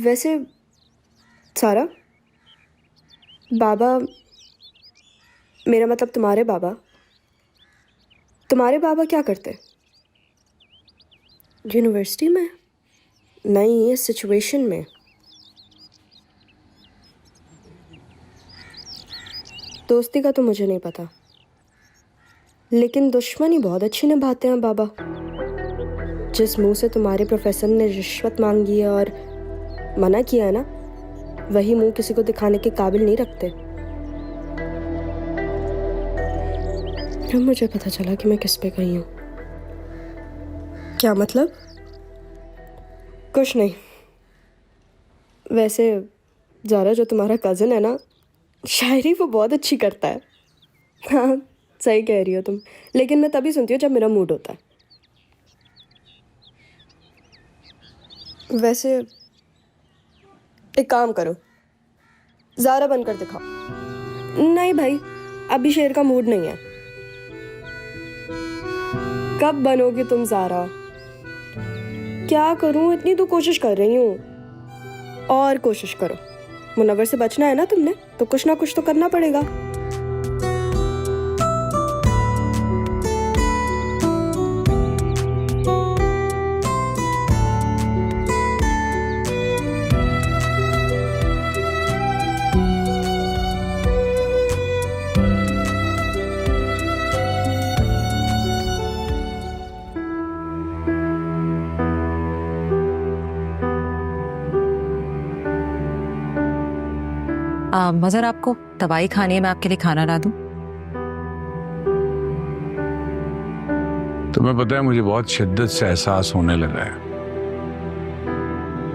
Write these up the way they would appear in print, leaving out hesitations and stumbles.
वैसे सारा, बाबा, मेरा मतलब तुम्हारे बाबा क्या करते? यूनिवर्सिटी में? नहीं, इस सिचुएशन में। दोस्ती का तो मुझे नहीं पता, लेकिन दुश्मनी बहुत अच्छी निभाते हैं बाबा। जिस मुंह से तुम्हारे प्रोफेसर ने रिश्वत मांगी है और मना किया है ना, वही मुंह किसी को दिखाने के काबिल नहीं रखते। अब मुझे पता चला कि मैं किस पे गई हूँ। क्या मतलब? कुछ नहीं। वैसे ज़ारा, जो तुम्हारा कज़न है ना, शायरी वो बहुत अच्छी करता है। हाँ, सही कह रही हो तुम, लेकिन मैं तभी सुनती हूँ जब मेरा मूड होता है। वैसे एक काम करो, ज़ारा बनकर दिखाओ। नहीं भाई, अभी शेर का मूड नहीं है। कब बनोगी तुम ज़ारा? क्या करूं, इतनी तो कोशिश कर रही हूँ। और कोशिश करो। मुनव्वर से बचना है ना तुमने, तो कुछ ना कुछ तो करना पड़ेगा। मज़र, आपको दवाई खानी है, मैं आपके लिए खाना ला दूं? तुम्हें पता है, मुझे बहुत शिद्दत से एहसास होने लगा है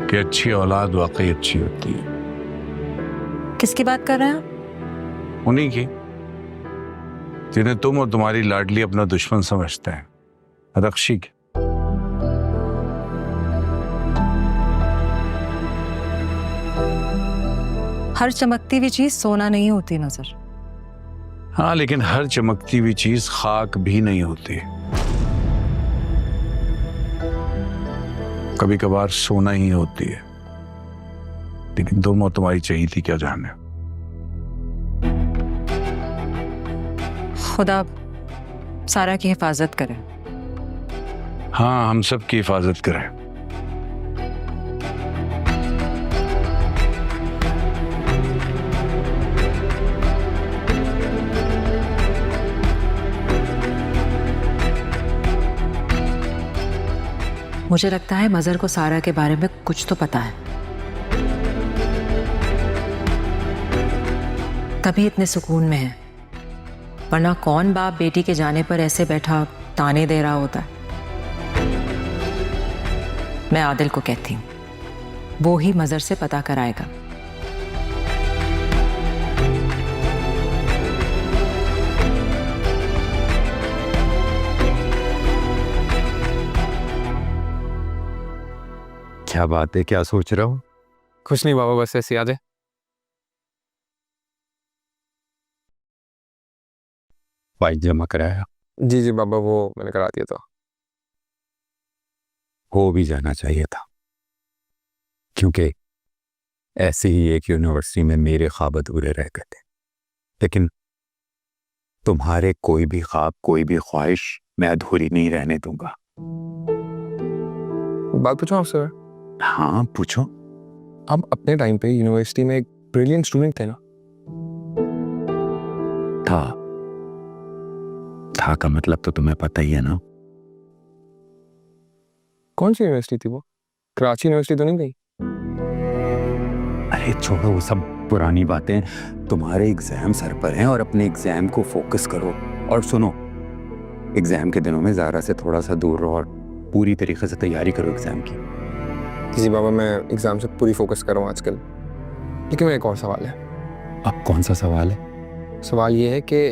कि अच्छी औलाद वाकई अच्छी होती है। किसकी बात कर रहे हैं आप? उन्हीं की जिन्हें तुम और तुम्हारी लाडली अपना दुश्मन समझते हैं, रक्षी के। हर चमकती हुई चीज सोना नहीं होती नजर। हाँ, लेकिन हर चमकती हुई चीज खाक भी नहीं होती। कभी कभार सोना ही होती है। लेकिन तुम और तुम्हारी चाहिए थी क्या जाने। खुदा सारा की हिफाजत करे। हाँ, हम सब की हिफाजत करें। मुझे लगता है मज़र को सारा के बारे में कुछ तो पता है, तभी इतने सुकून में है। वरना कौन बाप बेटी के जाने पर ऐसे बैठा ताने दे रहा होता है। मैं आदिल को कहती हूँ, वो ही मज़र से पता कराएगा। क्या बात है, क्या सोच रहा हो? कुछ नहीं बाबा, बस ऐसे याद है। फाइल जमा कराया? जी जी बाबा, वो मैंने करा दिया था। हो भी जाना चाहिए था, क्योंकि ऐसे ही एक यूनिवर्सिटी में मेरे ख्वाब अधूरे रह गए थे। लेकिन तुम्हारे कोई भी ख्वाब, कोई भी ख्वाहिश मैं अधूरी नहीं रहने दूंगा। बात पूछूं आपसे? हाँ पूछो। आप अपने टाइम पे यूनिवर्सिटी में एक ब्रिलियंट स्टूडेंट थे ना? था का मतलब तो तुम्हें पता ही है ना। कौन सी यूनिवर्सिटी थी वो? कराची यूनिवर्सिटी तो नहीं गई? अरे छोड़ो वो सब पुरानी बातें। तुम्हारे एग्जाम सर पर हैं और अपने एग्जाम को फोकस करो। और सुनो, एग्जाम के दिनों में ज़ारा से थोड़ा सा दूर रहो और पूरी तरीके से तैयारी करो एग्जाम की। जी बाबा, मैं एग्जाम से पूरी फोकस कर रहा हूँ आजकल। लेकिन मेरा एक और सवाल है। अब कौन सा सवाल है? सवाल ये है कि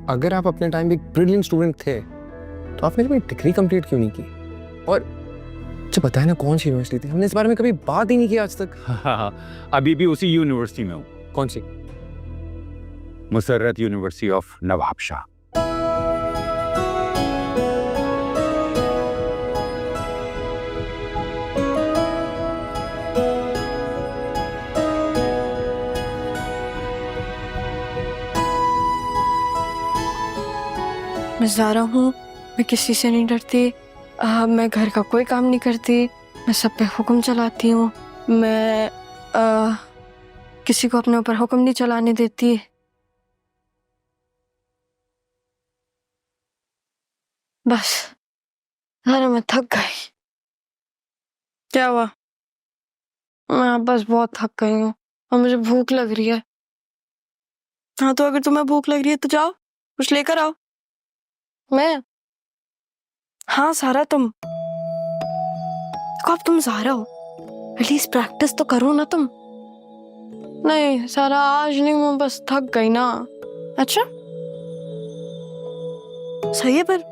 अगर आप अपने टाइम पे एक ब्रिलियंट स्टूडेंट थे, तो आपने अपनी डिग्री कंप्लीट क्यों नहीं की? और जो बताया ना, कौन सी यूनिवर्सिटी थी? हमने इस बारे में कभी बात ही नहीं की आज तक। हाँ, अभी भी उसी यूनिवर्सिटी में हूँ। कौन सी? Musarrat university of Nawabshah. मैं ज़ारा हूँ, मैं किसी से नहीं डरती, मैं घर का कोई काम नहीं करती, मैं सब पे हुक्म चलाती हूँ, मैं किसी को अपने ऊपर हुक्म नहीं चलाने देती। बस ज़ारा मैं थक गई। क्या हुआ? मैं बस बहुत थक गई हूँ और मुझे भूख लग रही है। हाँ तो अगर तुम्हें भूख लग रही है तो जाओ कुछ लेकर आओ। मैं? हाँ सारा तुम कब तुम ज़ारा हो, एटलीस्ट प्रैक्टिस तो करो ना तुम। नहीं सारा आज नहीं, मैं बस थक गई ना। अच्छा सही है, पर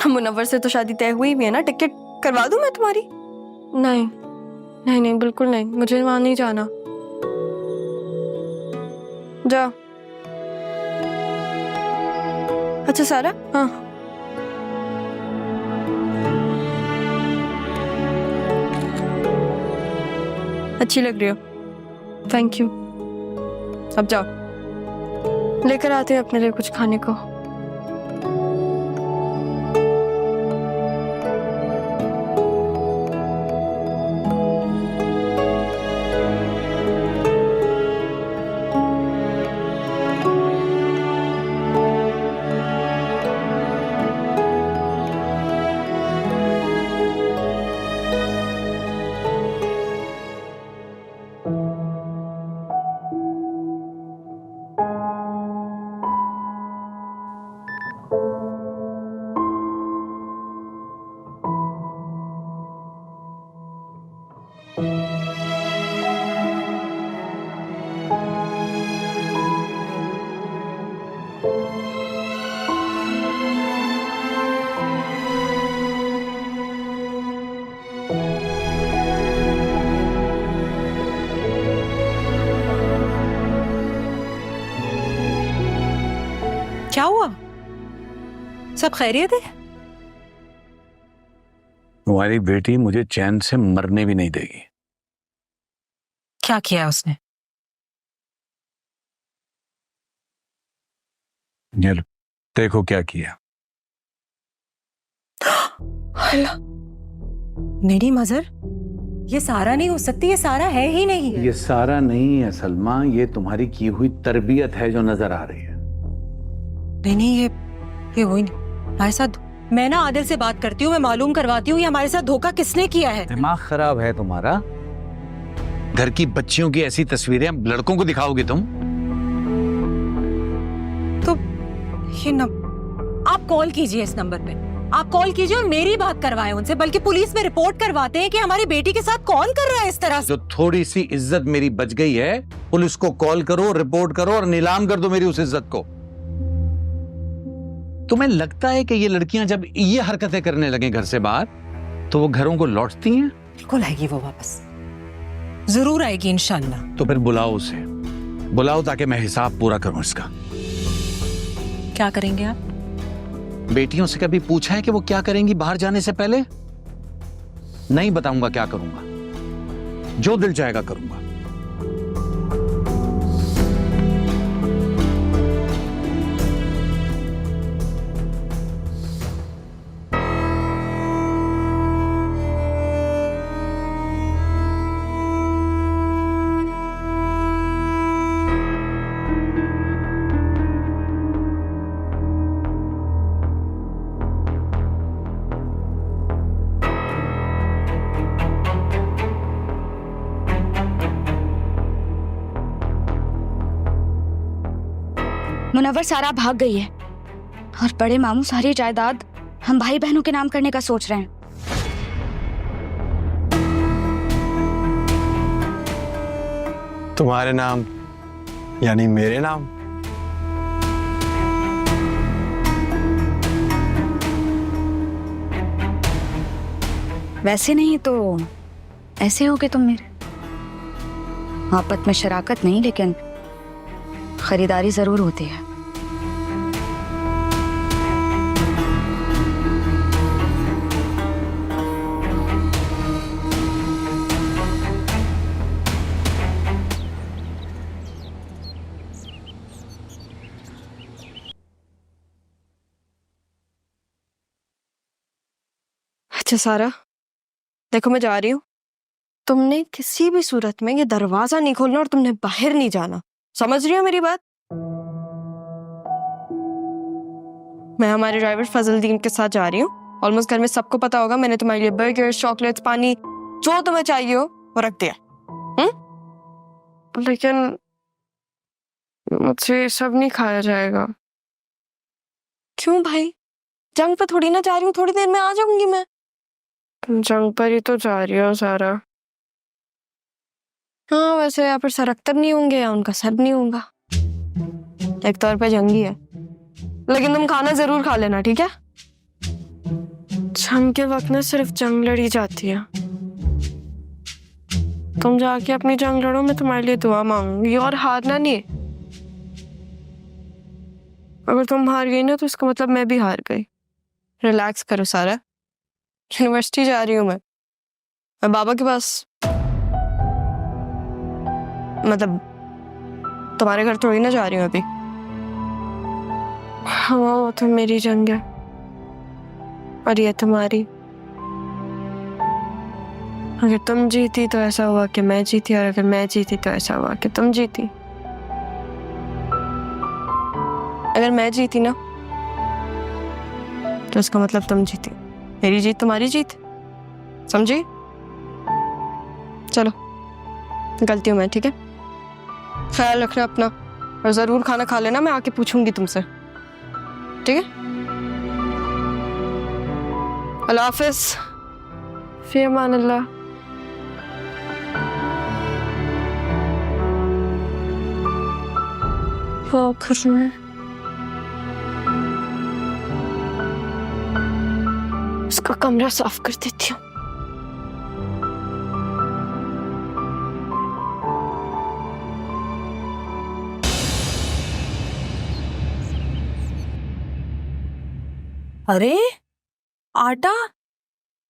मुनव्वर से तो शादी तय हुई भी है ना, टिकट करवा दूं मैं तुम्हारी? नहीं नहीं नहीं बिल्कुल नहीं, मुझे वहां नहीं जाना। जाओ। अच्छा सारा, हाँ अच्छी लग रही हो, थैंक यू। अब जाओ, लेकर आते हैं अपने लिए कुछ खाने को। क्या हुआ? सब खैरियत है? तुम्हारी बेटी मुझे चैन से मरने भी नहीं देगी। क्या किया उसने? ये लो, देखो क्या किया। अल्लाह, मेरी मजर, ये सारा नहीं हो सकती, ये सारा है ही नहीं। ये सारा नहीं है सलमा, ये तुम्हारी की हुई तरबियत है जो नजर आ रही है। नहीं ये हुई नहीं हमारे साथ। मैं ना आदिल से बात करती हूँ, मैं मालूम करवाती हूँ ये हमारे साथ धोखा किसने किया है। दिमाग खराब है तुम्हारा? घर की बच्चियों की ऐसी तस्वीरें लड़कों को दिखाओगी तुम? तो ये आप कॉल कीजिए इस नंबर पे, आप कॉल कीजिए और मेरी बात करवाएं उनसे, बल्कि पुलिस में रिपोर्ट करवाते हैं कि हमारी बेटी के साथ कौन कर रहा है इस तरह से। जो थोड़ी सी इज्जत मेरी बच गई है, पुलिस को कॉल करो, रिपोर्ट करो और नीलाम कर दो मेरी उस इज्जत को। तुम्हें लगता है कि ये लड़कियां जब ये हरकतें करने लगे घर से बाहर, तो वो घरों को लौटती हैं? बिल्कुल आएगी वो वापस, जरूर आएगी इंशाल्लाह। तो फिर बुलाओ उसे, बुलाओ ताकि मैं हिसाब पूरा करूं इसका। क्या करेंगे आप? बेटियों से कभी पूछा है कि वो क्या करेंगी बाहर जाने से पहले? नहीं बताऊंगा क्या करूंगा, जो दिल चाहेगा करूंगा। मुनव्वर सारा भाग गई है और बड़े मामू सारी जायदाद हम भाई बहनों के नाम करने का सोच रहे हैं। तुम्हारे नाम यानी मेरे नाम? वैसे नहीं तो ऐसे होगे तुम मेरे। आपस में शराकत नहीं, लेकिन खरीदारी जरूर होती है। अच्छा सारा, देखो मैं जा रही हूँ, तुमने किसी भी सूरत में ये दरवाजा नहीं खोलना और तुमने बाहर नहीं जाना, समझ रही हो मेरी बात? मैं हमारे ड्राइवर फजलदीन के साथ जा रही हूँ। ऑलमोस्ट घर में सबको पता होगा मैंने तुम्हारे लिए बर्गर, चॉकलेट्स, पानी, जो तुम्हें चाहिए हो वो रख दिया। लेकिन मुझसे सब नहीं खाया जाएगा। क्यों भाई? जंग पे थोड़ी ना जा रही हूँ, थोड़ी देर में आ जाऊंगी मैं। तुम जंग पर ही तो जा रही हो सारा। हाँ वैसे यहाँ पर सर अख्तर नहीं होंगे या उनका सर नहीं होगा, एक तौर पे जंगी है, लेकिन तुम खाना जरूर खा लेना, ठीक है? जंग के वक्त ना सिर्फ जंग लड़ी जाती है। तुम जाके अपनी जंग लड़ो, मैं तुम्हारे लिए दुआ मांगूंगी, और हारना नहीं। अगर तुम हार गई ना तो इसका मतलब मैं भी हार गई। रिलैक्स करो सारा, यूनिवर्सिटी जा रही हूँ मैं बाबा के पास, मतलब तुम्हारे घर थोड़ी ना जा रही हूँ अभी। हाँ वो तो मेरी जंग है और ये तुम्हारी। अगर तुम जीती तो ऐसा हुआ कि मैं जीती, और अगर मैं जीती तो ऐसा हुआ कि तुम जीती। अगर मैं जीती ना तो इसका मतलब तुम जीती, मेरी जीत तुम्हारी जीत, समझी? चलो निकलती हूँ मैं, ठीक है? ख्याल रखना अपना, और जरूर खाना खा लेना, मैं आके पूछूंगी तुमसे, ठीक है? अल्लाह हाफिज, फी अमान अल्लाह। उसका कमरा साफ कर देती हूँ। अरे आटा,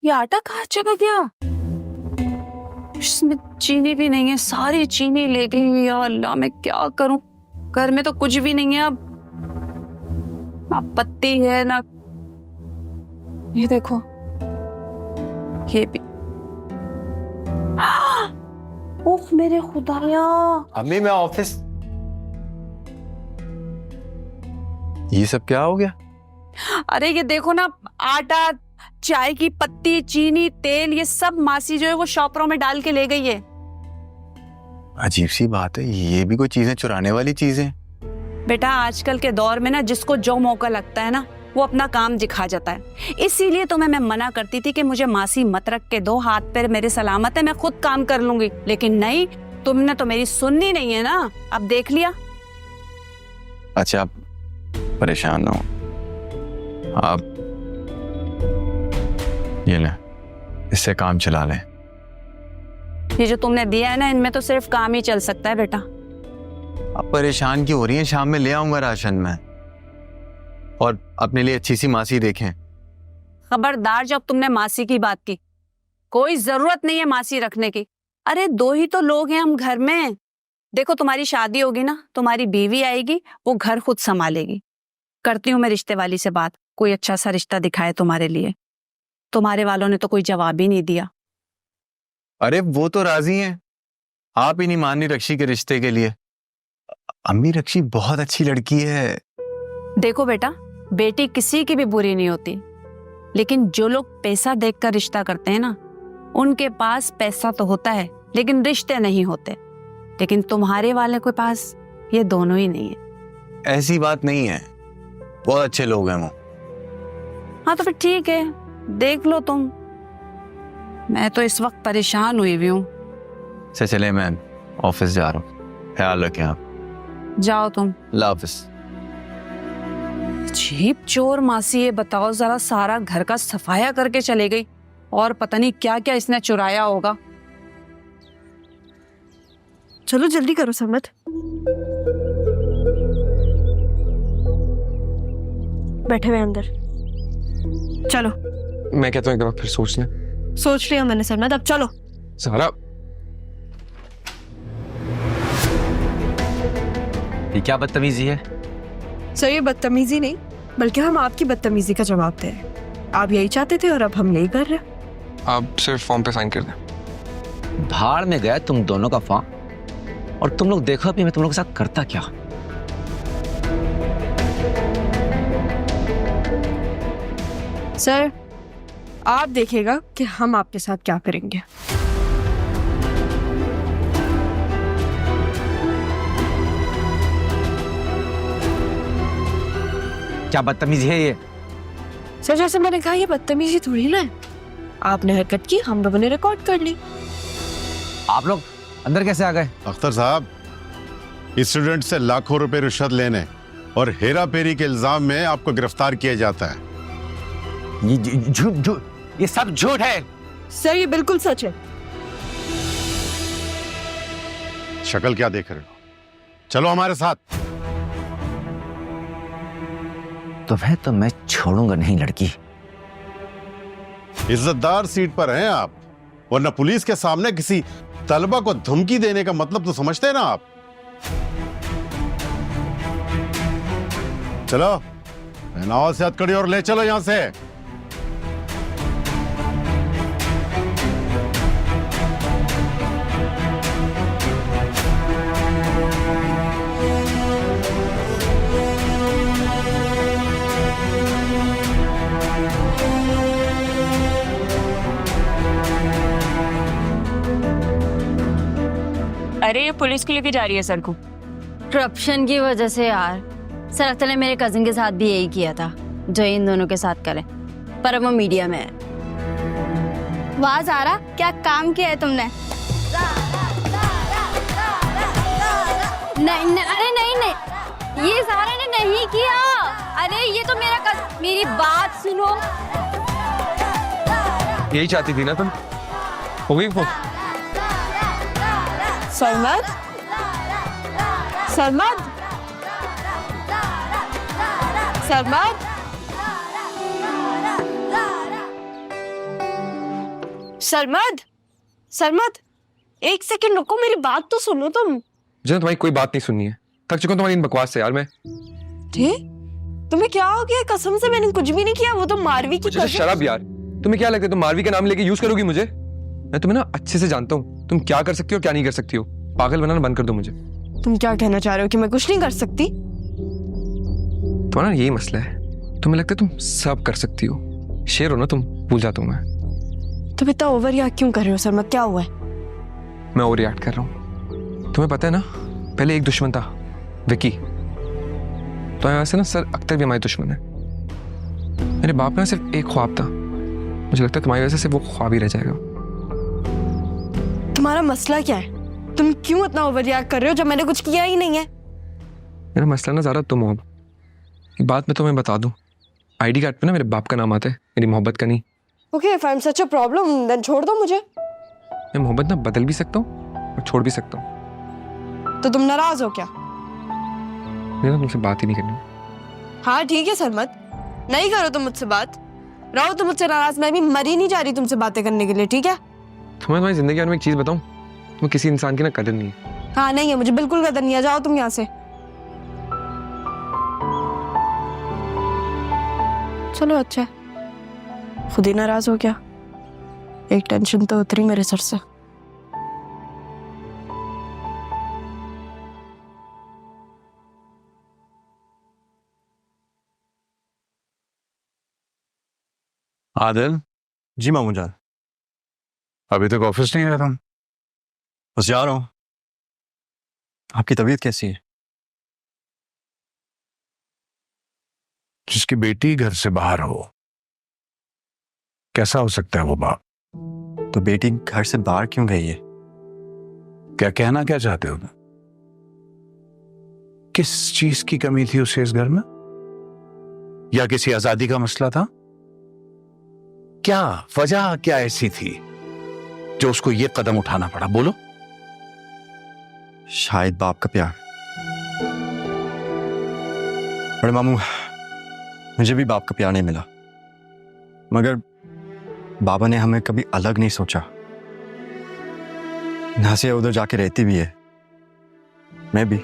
ये आटा कहाँ चला गया? इसमें चीनी भी नहीं है, सारी चीनी ले गई। या अल्लाह मैं क्या करूं, घर में तो कुछ भी नहीं है अब, ना पत्ती है ना। ये देखो, ये भी। ओह मेरे खुदाया। अम्मी मैं ऑफिस। ये सब क्या हो गया? अरे ये देखो ना, आटा, चाय की पत्ती, चीनी, तेल, ये सब मासी जो है वो शॉपरों में डाल के ले गई है। अजीब सी बात है, ये भी कोई चीजें चुराने वाली चीजें? बेटा आजकल के दौर में ना जिसको जो मौका लगता है ना वो अपना काम दिखा जाता है। इसीलिए तो मैं मना करती थी कि मुझे मासी मत रख के दो, हाथ पैर मेरे सलामत है, मैं खुद काम कर लूंगी। लेकिन नहीं, तुमने तो मेरी सुननी नहीं है ना, अब देख लिया। अच्छा आप परेशान हो, आप ये ले, इससे काम चला लें। ये जो तुमने दिया है ना, इनमें तो सिर्फ काम ही चल सकता है बेटा। आप परेशान क्यों हो रही हैं? शाम में ले आऊंगा राशन में, और अपने लिए अच्छी सी मासी देखें। खबरदार जब तुमने मासी की बात की, कोई जरूरत नहीं है मासी रखने की। अरे दो ही तो लोग हैं हम घर में। देखो तुम्हारी शादी होगी ना, तुम्हारी बीवी आएगी, वो घर खुद संभालेगी। करती हूँ मैं रिश्ते वाली से बात, कोई अच्छा सा रिश्ता दिखाए तुम्हारे लिए। तुम्हारे वालों ने तो कोई जवाब ही नहीं दिया। अरे वो तो राजी हैं, आप ही नहीं मान रही रक्षी के रिश्ते के लिए। अम्मी रक्षी बहुत अच्छी लड़की है। देखो बेटा, बेटी किसी की भी बुरी नहीं होती, लेकिन जो लोग पैसा देखकर रिश्ता करते हैं ना, उनके पास पैसा तो होता है लेकिन रिश्ते नहीं होते। लेकिन तुम्हारे वाले के पास ये दोनों ही नहीं है। ऐसी बात नहीं है, बहुत अच्छे लोग हैं वो। हाँ तो फिर ठीक है, देख लो तुम। मैं तो इस वक्त परेशान हुई हूँ। से चले, मैं ऑफिस जा रहा हूँ, ख्याल रखें आप। जाओ तुम। अल्लाह हाफिज। अजीब चोर मासी, ये बताओ जरा, सारा घर का सफाया करके चले गई और पता नहीं क्या क्या इसने चुराया होगा। चलो जल्दी करो समत, बैठे हुए अंदर। चलो मैं कहता हूँ एक बार फिर सोच लें। सोच लिया मैंने सरमत, अब चलो। सारा, ये क्या बदतमीजी है? सर ये बदतमीजी नहीं, बल्कि हम आपकी बदतमीजी का जवाब दे रहे हैं। आप यही चाहते थे और अब हम यही कर रहे हैं। आप सिर्फ फॉर्म पे साइन कर दें। भाड़ में गए तुम दोनों का फॉर्म, और तुम लोग देखो अभी मैं तुम लोगों के साथ करता क्या। सर, आप देखिएगा कि हम आपके साथ क्या करेंगे। क्या बदतमीजी है ये? सर, जैसे मैंने कहा, ये बदतमीजी थोड़ी ना है। आपने हरकत की, हम लोगों ने रिकॉर्ड कर ली। आप लोग अंदर कैसे आ गए? अख्तर साहब, स्टूडेंट से लाखों रुपए रिश्वत लेने और हेरा फेरी के इल्जाम में आपको गिरफ्तार किया जाता है। ये झूठ झूठ, ये सब झूठ है। सर, ये बिल्कुल सच है। शक्ल क्या देख रहे हो? चलो हमारे साथ। तुम्हें तो मैं छोड़ूंगा नहीं लड़की। इज्जतदार सीट पर हैं आप, वरना पुलिस के सामने किसी तलबा को धमकी देने का मतलब तो समझते हैं ना आप। चलो, पहनाओ से हथकड़ी और ले चलो यहां से। अरे ये पुलिस को लेके जा रही है सर को। करप्शन की वजह से यार। सर अख्तर ने मेरे कजिन के साथ भी यही किया था जो इन दोनों के साथ करे, पर अब वो मीडिया में है। वाह ज़ारा, क्या काम किया है तुमने? नहीं, अरे नहीं, ये ज़ारा ने नहीं किया। अरे ये तो मेरी बात सुनो। यही चाहती थी ना तुम? हो गई वो? सरमद, सरमद, सरमद, सरमद, सरमद, एक सेकंड रुको, मेरी बात तो सुनो तुम। मुझे तुम्हारी कोई बात नहीं सुननी है। थक चुका हूं तुम्हारी इन बकवास से यार मैं। ठीक? तुम्हें क्या हो गया? कसम से मैंने कुछ भी नहीं किया। वो तो मारवी की मुझे शराब यार। तुम्हें क्या लगता है तुम मारवी का नाम लेके यूज करोगी मुझे? मैं तुम्हें ना अच्छे से जानता हूँ, तुम क्या कर सकती हो क्या नहीं कर सकती हो। पागल बनाना बंद कर दो मुझे। तुम क्या कहना चाह रहे हो कि मैं कुछ नहीं कर सकती? तुम्हारा यही मसला है, तुम्हें लगता है तुम सब कर सकती हो। शेर हो ना तुम, भूल जाता हूँ मैं। तुम इतना ओवर रिएक्ट क्यों कर रहे हो सरमद? क्या हुआ है? मैं ओवर रिएक्ट कर रहा हूँ। तुम्हें पता है ना, पहले एक दुश्मन था, विकी। तो यहाँ से ना सर अख्तर भी हमारे दुश्मन है। मेरे बाप का सिर्फ एक ख्वाब था, मुझे लगता है तुम्हारी वजह से वो ख्वाब ही रह जाएगा। तुम्हारा मसला क्या है? तुम क्यों इतना ओवर रिएक्ट कर रहे हो जब मैंने कुछ किया ही नहीं है? मेरा मसला ना ज़रा तुम हो। एक बात मैं तुम्हें बता दूं, आईडी कार्ड पे ना मेरे बाप का नाम आता है, मेरी मोहब्बत का नहीं। Okay, if I am such a problem then छोड़ दो मुझे। मैं मोहब्बत ना बदल भी सकता हूँ और छोड़ भी सकता हूँ। तो तुम नाराज हो क्या? मुझे ना तुमसे बात ही नहीं करनी। हाँ ठीक है सरमद, नहीं करो तुम मुझसे बात। रहो तुम मुझसे नाराज, मैं भी मरी नहीं जा रही तुमसे बातें करने के लिए, ठीक है? तुम्हें तुम्हारी जिंदगी में एक चीज़ बताऊँ, तुम्हें किसी इंसान की ना कदर नहीं है। हाँ नहीं है, मुझे बिल्कुल कदर नहीं है। जाओ तुम यहाँ से। चलो अच्छा है, खुद ही नाराज हो गया। एक टेंशन तो उतरी मेरे सर से। आदिल जी मामू जान, अभी तक ऑफिस नहीं आया था? बस जा रहा हूँ। आपकी तबीयत कैसी है? जिसकी बेटी घर से बाहर हो, कैसा हो सकता है वो बाप? तो बेटी घर से बाहर क्यों गई है? क्या कहना क्या चाहते हो? किस चीज की कमी थी उसे इस घर में? या किसी आजादी का मसला था? क्या वजह क्या ऐसी थी जो उसको ये कदम उठाना पड़ा? बोलो। शायद बाप का प्यार। बड़े मामू, मुझे भी बाप का प्यार नहीं मिला, मगर बाबा ने हमें कभी अलग नहीं सोचा। नासिया उधर जाके रहती भी है, मैं भी।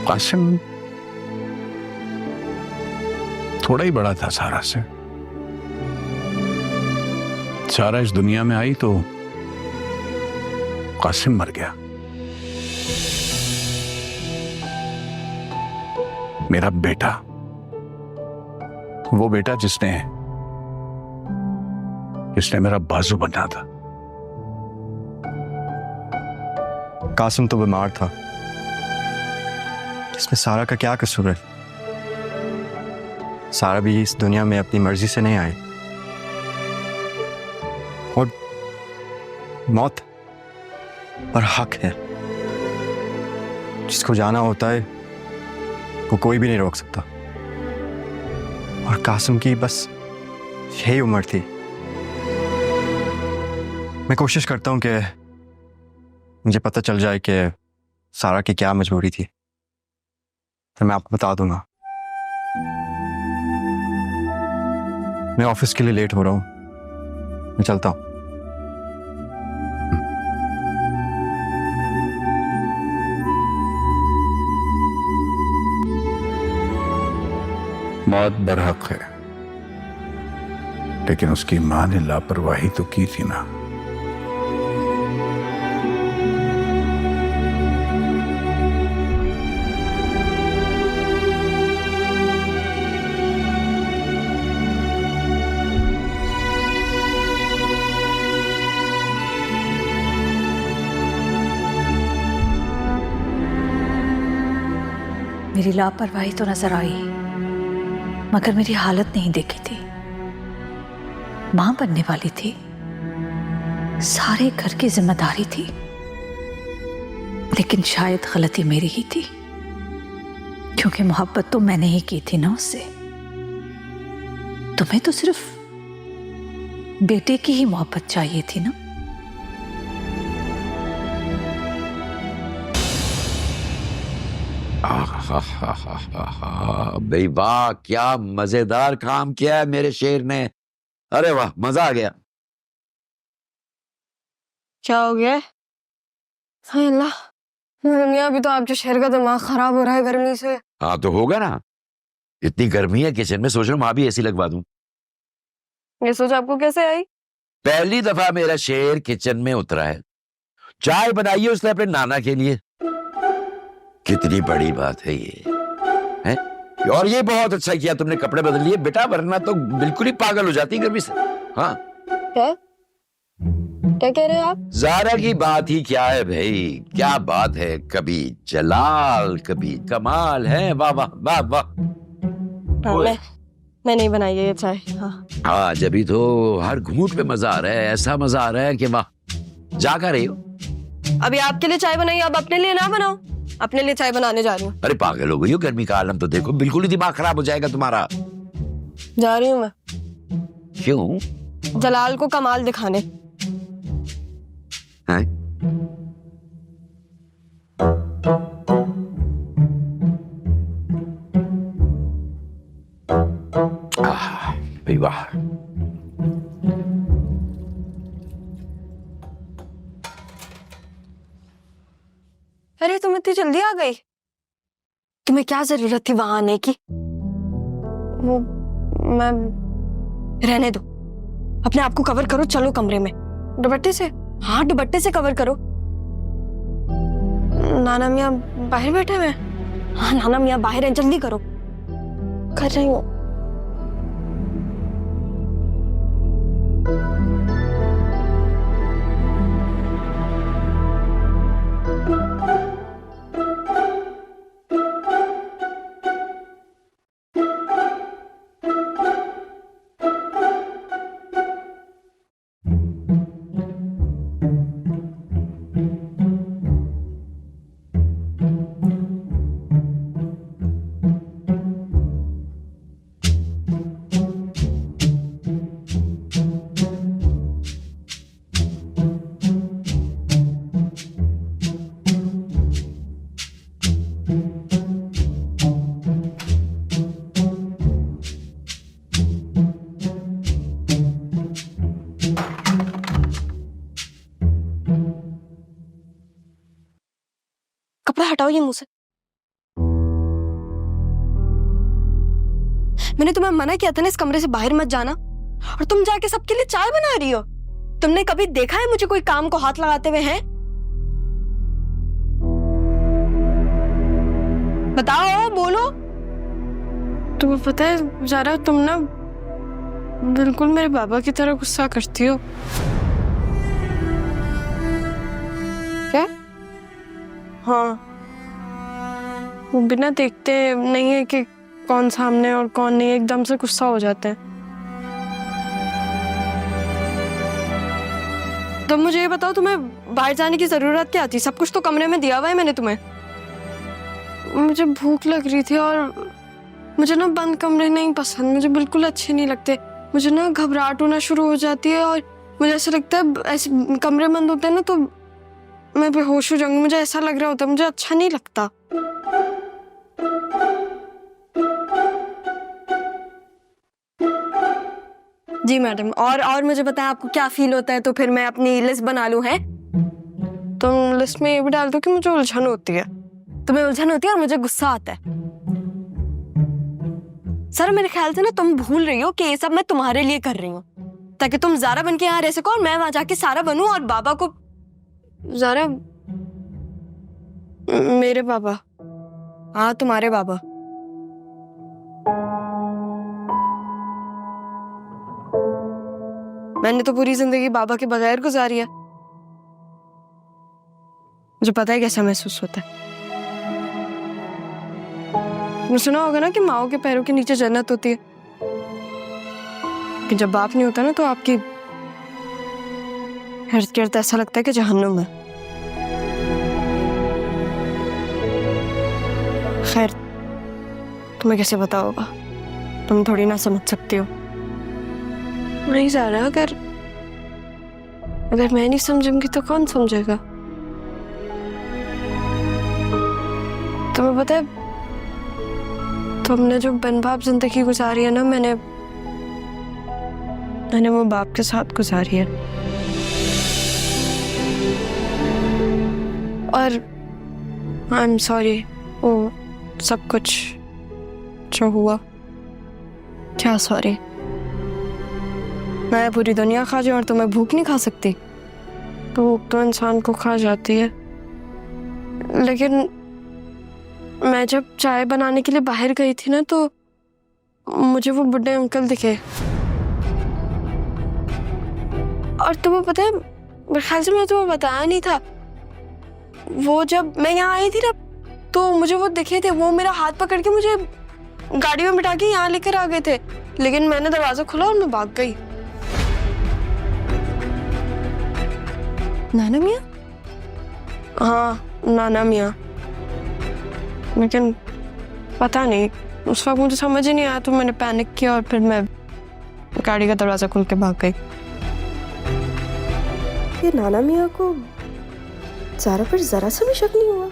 कासिम, थोड़ा ही बड़ा था सारा से। सारा इस दुनिया में आई तो कासिम मर गया। मेरा बेटा, वो बेटा जिसने मेरा बाजू बना था। कासिम तो बीमार था, इसमें सारा का क्या कसूर है? सारा भी इस दुनिया में अपनी मर्जी से नहीं आई, और मौत पर हक है। जिसको जाना होता है वो कोई भी नहीं रोक सकता, और कासिम की बस यही उम्र थी। मैं कोशिश करता हूं कि मुझे पता चल जाए कि सारा की क्या मजबूरी थी, तो मैं आपको बता दूंगा। मैं ऑफिस के लिए लेट हो रहा हूं, मैं चलता हूं। मौत बरहक है, लेकिन उसकी मां ने लापरवाही तो की थी ना। मेरी लापरवाही तो नजर आई, मगर मेरी हालत नहीं देखी थी। मां बनने वाली थी, सारे घर की जिम्मेदारी थी, लेकिन शायद गलती मेरी ही थी, क्योंकि मोहब्बत तो मैंने ही की थी ना उससे। तुम्हें तो सिर्फ बेटे की ही मोहब्बत चाहिए थी ना। भाई वाह, क्या मजेदार काम किया है मेरे शेर ने। अरे वाह, मजा आ गया। क्या हो गया? हाय अल्लाह, मियां अभी तो आपके शेर का दिमाग खराब हो रहा है गर्मी से। हाँ तो होगा ना, इतनी गर्मी है किचन में, सोच रहा हूँ वहां भी एसी लगवा दूं। ये सोच आपको कैसे आई? पहली दफा मेरा शेर किचन में उतरा है। चाय बनाई है उसने अपने नाना के लिए। कितनी बड़ी बात है ये, है? और ये बहुत अच्छा किया तुमने कपड़े बदल लिए बेटा, वरना तो बिल्कुल ही पागल हो जाती गर्मी से। हाँ क्या क्या कह रहे हैं आप? ज़ारा की बात ही क्या है भाई, क्या बात है। कभी जलाल कभी कमाल है। वाह वाह वाह वाह। मैं नहीं बनाई है ये चाय। हाँ जभी तो हर घूंट पे मजा आ रहा है, ऐसा मजा आ रहा है कि वाह। जा कर रही हो? अभी आपके लिए चाय बनाई, अब अपने लिए ना बनाओ। अपने लिए चाय बनाने जा रही हूँ। अरे पागल हो गई हो, गर्मी का आलम तो देखो, बिल्कुल ही दिमाग खराब हो जाएगा तुम्हारा। जा रही हूँ मैं। क्यों? जलाल को कमाल दिखाने। हैं? भाई वाह। अरे तुम इतनी जल्दी आ गई? तुम्हें क्या जरूरत थी वहां आने की? वो मैं रहने दो, अपने आप को कवर करो, चलो कमरे में। दुपट्टे से? हाँ दुपट्टे से कवर करो। नाना मियाँ बाहर बैठे हुए हैं। हाँ नाना मियाँ बाहर हैं, जल्दी करो। कर रही हूँ। कपड़ा हटाओ ये मुंह से। मैंने तुम्हें मना किया था ना इस कमरे से बाहर मत जाना, और तुम जाके सबके लिए चाय बना रही हो। तुमने कभी देखा है मुझे कोई काम को हाथ लगाते हुए? हैं बताओ, बोलो। तुम्हें पता है ज़ारा, तुम ना बिल्कुल मेरे बाबा की तरह गुस्सा करती हो। क्या? हाँ, वो बिना देखते नहीं है कि कौन सामने और कौन नहीं, एकदम से गुस्सा हो जाते हैं। तो मुझे ये बताओ, तुम्हें बाहर जाने की जरूरत क्या थी? सब कुछ तो कमरे में दिया हुआ है मैंने तुम्हें। मुझे भूख लग रही थी और मुझे ना बंद कमरे नहीं पसंद, मुझे बिल्कुल अच्छे नहीं लगते। मुझे ना घबराहट होना शुरू हो जाती है और मुझे ऐसा लगता है ऐसे कमरे बंद होते हैं ना तो मैं बेहोश हो जाऊंगी। मुझे ऐसा लग रहा होता है, मुझे अच्छा नहीं लगता। जी मैडम, और मुझे बताएं आपको क्या फील होता है, तो फिर मैं अपनी लिस्ट बना लूं। है तुम लिस्ट में ये भी डाल दो कि मुझे उलझन होती है। तुम्हें उलझन होती है और मुझे गुस्सा आता है। सर मेरे ख्याल से ना तुम भूल रही हो कि ये सब मैं तुम्हारे लिए कर रही हूँ, ताकि तुम ज़ारा बन के यहाँ रह सको और मैं वहां जाके सारा बनूं और बाबा को। ज़ारा, मेरे बाबा? हाँ, तुम्हारे बाबा। मैंने तो पूरी जिंदगी बाबा के बगैर गुजारी है। मुझे पता है कैसा महसूस होता है। तुमने सुना होगा ना कि माओ के पैरों के नीचे जन्नत होती है, कि जब बाप नहीं होता ना तो आपकी इर्द गिर्द ऐसा लगता है कि जहन्नुम है। खैर, तुम्हें कैसे पता होगा? तुम थोड़ी ना समझ सकती हो। नहीं ज़ारा, अगर मैं नहीं समझूंगी तो कौन समझेगा? तुम्हें पता है तुमने जो बन बाप जिंदगी गुजारी है ना, मैंने वो बाप के साथ गुजारी है। और आई एम सॉरी वो सब कुछ जो हुआ। क्या सॉरी? मैं पूरी दुनिया खा जाऊं और तुम्हें भूख नहीं खा सकती? भूख तो इंसान को खा जाती है, लेकिन मैं जब चाय बनाने के लिए बाहर गई थी ना तो मुझे वो बुढ़े अंकल दिखे। और तुम्हें पता है, मेरे ख्याल से मैं तुम्हें बताया नहीं था, वो जब मैं यहाँ आई थी ना तो मुझे वो दिखे थे। वो मेरा हाथ पकड़ के मुझे गाड़ी में बिठा के यहाँ लेकर आ गए थे, लेकिन मैंने दरवाजा खोला और मैं भाग गई। नाना मियाँ? हाँ, नाना मियाँ। लेकिन पता नहीं, उस वक्त मुझे समझ ही नहीं आया तो मैंने पैनिक किया और फिर मैं गाड़ी का दरवाजा खोल के भाग गई। ये नाना मियाँ को ज़ारा पर जरा सा भी शक नहीं हुआ?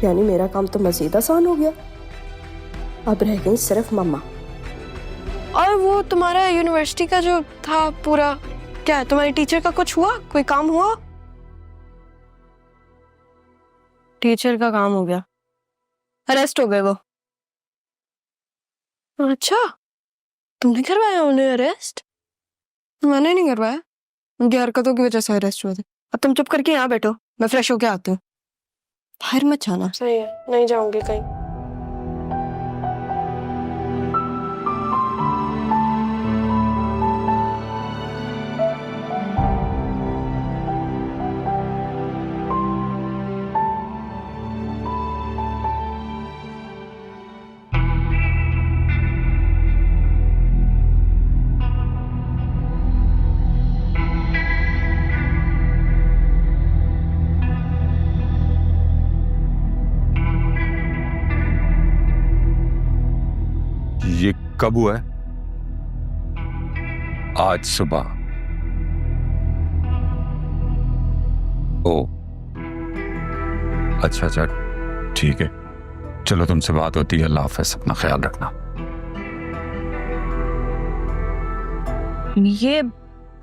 यानी मेरा काम तो मजीद आसान हो गया। अब रह गई सिर्फ मम्मा। और वो तुम्हारा यूनिवर्सिटी का जो था पूरा, क्या है, तुम्हारी टीचर का कुछ हुआ? कोई काम हुआ? टीचर का काम हो गया, अरेस्ट हो गए वो। अच्छा, तुमने करवाया उन्हें अरेस्ट? मैंने नहीं करवाया, उनकी हरकतों की वजह से अरेस्ट हुए थे। अब तुम चुप करके यहाँ बैठो, मैं फ्रेश होके आती हूँ। बाहर मत जाना। सही है, नहीं जाऊंगी कहीं। ये कब हुआ है? आज सुबह। ओ, अच्छा अच्छा, ठीक है, चलो तुमसे बात होती है। अल्लाह हाफ़िज़, अपना ख्याल रखना। ये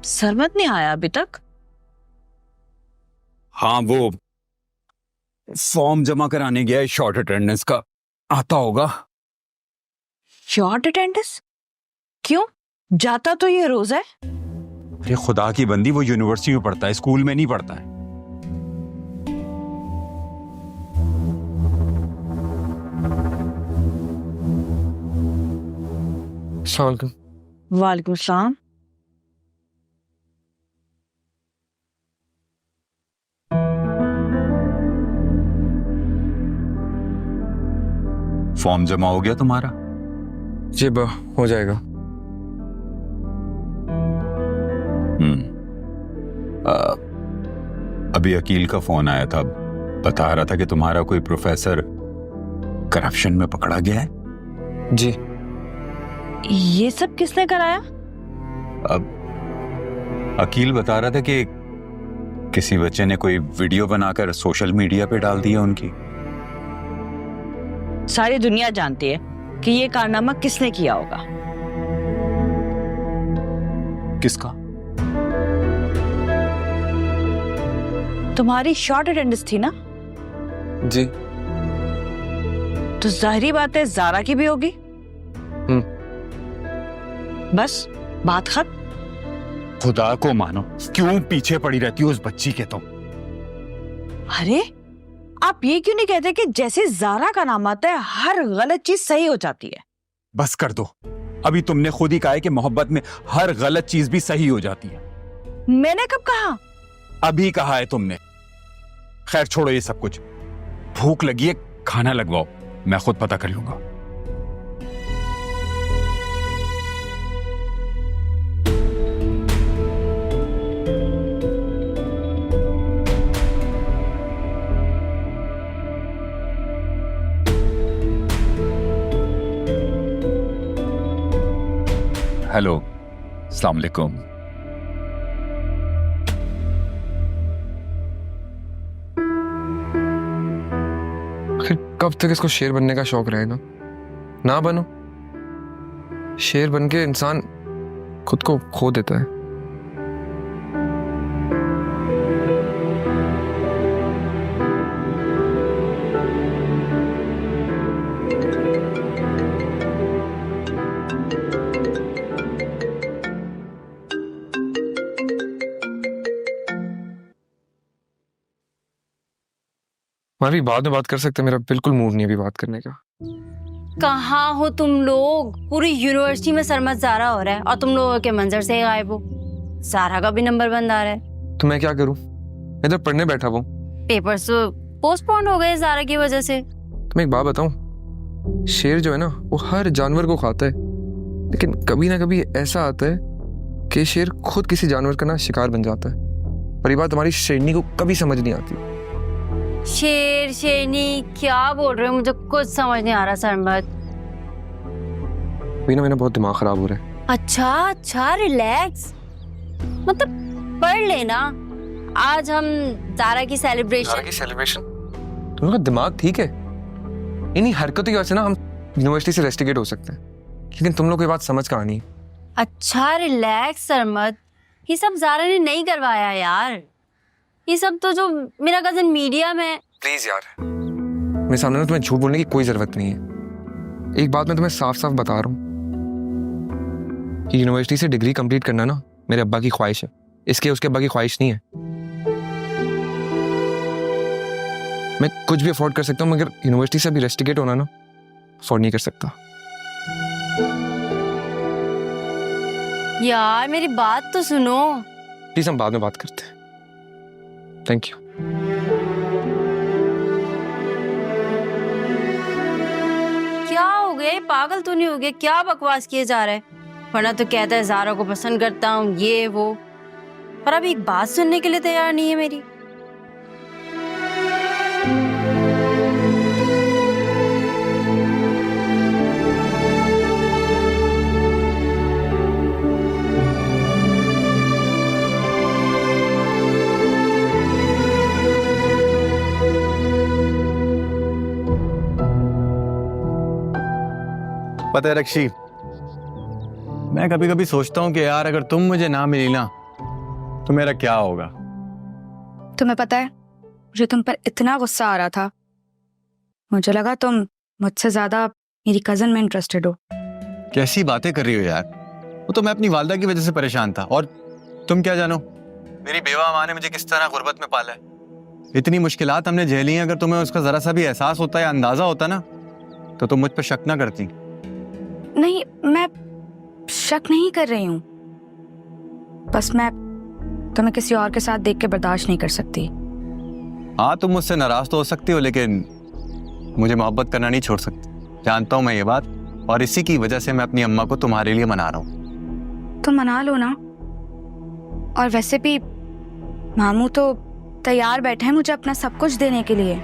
सरमद नहीं आया अभी तक? हाँ, वो फॉर्म जमा कराने गया है शॉर्ट अटेंडेंस का, आता होगा। Short attendance? क्यों? जाता तो ये रोज है। अरे खुदा की बंदी, वो यूनिवर्सिटी में पढ़ता है, स्कूल में नहीं पढ़ता है। अस्सलाम वालेकुम। वालेकुम सलाम। फॉर्म जमा हो गया तुम्हारा? जी बा, हो जाएगा। अभी अकील का फोन आया था, बता रहा था कि तुम्हारा कोई प्रोफेसर करप्शन में पकड़ा गया है। जी। ये सब किसने कराया? अब अकील बता रहा था कि किसी बच्चे ने कोई वीडियो बनाकर सोशल मीडिया पे डाल दिया उनकी। सारी दुनिया जानती है कि ये कारनामा किसने किया होगा। किसका? तुम्हारी शॉर्ट अटेंडेंस थी ना? जी। तो जाहिरी बात है जारा की भी होगी। बस बात खत्म। खुदा को मानो, क्यों पीछे पड़ी रहती हो उस बच्ची के तुम? अरे आप ये क्यों नहीं कहते कि जैसे जारा का नाम आता है हर गलत चीज सही हो जाती है? बस कर दो, अभी तुमने खुद ही कहा है कि मोहब्बत में हर गलत चीज भी सही हो जाती है। मैंने कब कहा? अभी कहा है तुमने। खैर छोड़ो ये सब कुछ, भूख लगी है, खाना लगवाओ, मैं खुद पता कर लूंगा। हेलो, अस्सलाम वालेकुम। आखिर कब तक इसको शेर बनने का शौक रहेगा? ना बनो। शेर बन के इंसान खुद को खो देता है। हमारी बाद में बात कर सकते हैं, मेरा बिल्कुल मूड नहीं है अभी बात करने का। कहाँ हो तुम लोग? पूरी यूनिवर्सिटी में सरमत जारा हो रहा है और तुम लोगों के मंजर से ही गायब हो। जारा का भी नंबर बंद आ रहा है। तो मैं क्या करूं? मैं इधर पढ़ने बैठा हूं। पेपर्स तो पोस्टपोन हो गए जारा की वजह से। तो मैं एक बात बताऊं, शेर जो है ना वो हर जानवर को खाता है, लेकिन कभी ना कभी ऐसा आता है कि शेर खुद किसी जानवर का ना शिकार बन जाता है। पर ये बात हमारी शेरनी को कभी समझ नहीं आती। शेर शेरनी क्या बोल रहे हो? मुझे कुछ समझ नहीं आ रहा सरमत। अभी ना मेरा बहुत दिमाग खराब हो रहा है। अच्छा रिलैक्स, मतलब पढ़ लेना। आज हम जारा की सेलिब्रेशन। तुम लोग का दिमाग ठीक है? इन्हीं हरकतों की वजह से ना हम यूनिवर्सिटी से रेस्टिकेट हो सकते हैं, लेकिन तुम लोग को ये बात समझ का आनी है। अच्छा रिलैक्स सरमत, ये सब जारा ने नहीं करवाया यार। ये सब तो जो मेरा कजन मीडिया में। प्लीज यार, मेरे सामने ना तुम्हें झूठ बोलने की कोई जरूरत नहीं है। एक बात मैं तुम्हें साफ साफ बता रहा हूँ कि यूनिवर्सिटी से डिग्री कंप्लीट करना ना मेरे अब्बा की ख्वाहिश है, इसके उसके अब्बा की ख्वाहिश नहीं है। मैं कुछ भी अफोर्ड कर सकता हूँ, मगर यूनिवर्सिटी से अभी रेस्टिकेट होना ना अफोर्ड नहीं कर सकता। यार मेरी बात तो सुनो। प्लीज हम बाद में बात करते हैं। Thank you. क्या हो गया? पागल तो नहीं हो गया? क्या बकवास किए जा रहा है? वरना तो कहता है जारा को पसंद करता हूँ ये वो, पर अभी एक बात सुनने के लिए तैयार नहीं है मेरी। पता है रक्षी, मैं कभी कभी सोचता हूँ कि यार अगर तुम मुझे ना मिली ना तो मेरा क्या होगा। तुम्हें पता है मुझे तुम पर इतना गुस्सा आ रहा था, मुझे लगा तुम मुझसे ज्यादा मेरी कजन में इंटरेस्टेड हो। कैसी बातें कर रही हो यार? वो तो मैं अपनी वालदा की वजह से परेशान था, और तुम क्या जानो मेरी बेवा माँ ने मुझे किस तरह गुर्बत में पाला है। इतनी मुश्किलात हमने झेली हैं, अगर तुम्हें उसका जरा सा भी एहसास होता या अंदाजा होता ना तो तुम मुझ पर शक ना करती। नहीं, मैं शक नहीं कर रही हूँ, बस मैं तुम्हें किसी और के साथ देख के बर्दाश्त नहीं कर सकती। हाँ, तुम मुझसे नाराज तो हो सकती हो, लेकिन मुझे मोहब्बत करना नहीं छोड़ सकती। जानता हूँ मैं ये बात, और इसी की वजह से मैं अपनी अम्मा को तुम्हारे लिए मना रहा हूँ। तुम मना लो ना, और वैसे भी मामू तो तैयार बैठे हैं मुझे अपना सब कुछ देने के लिए।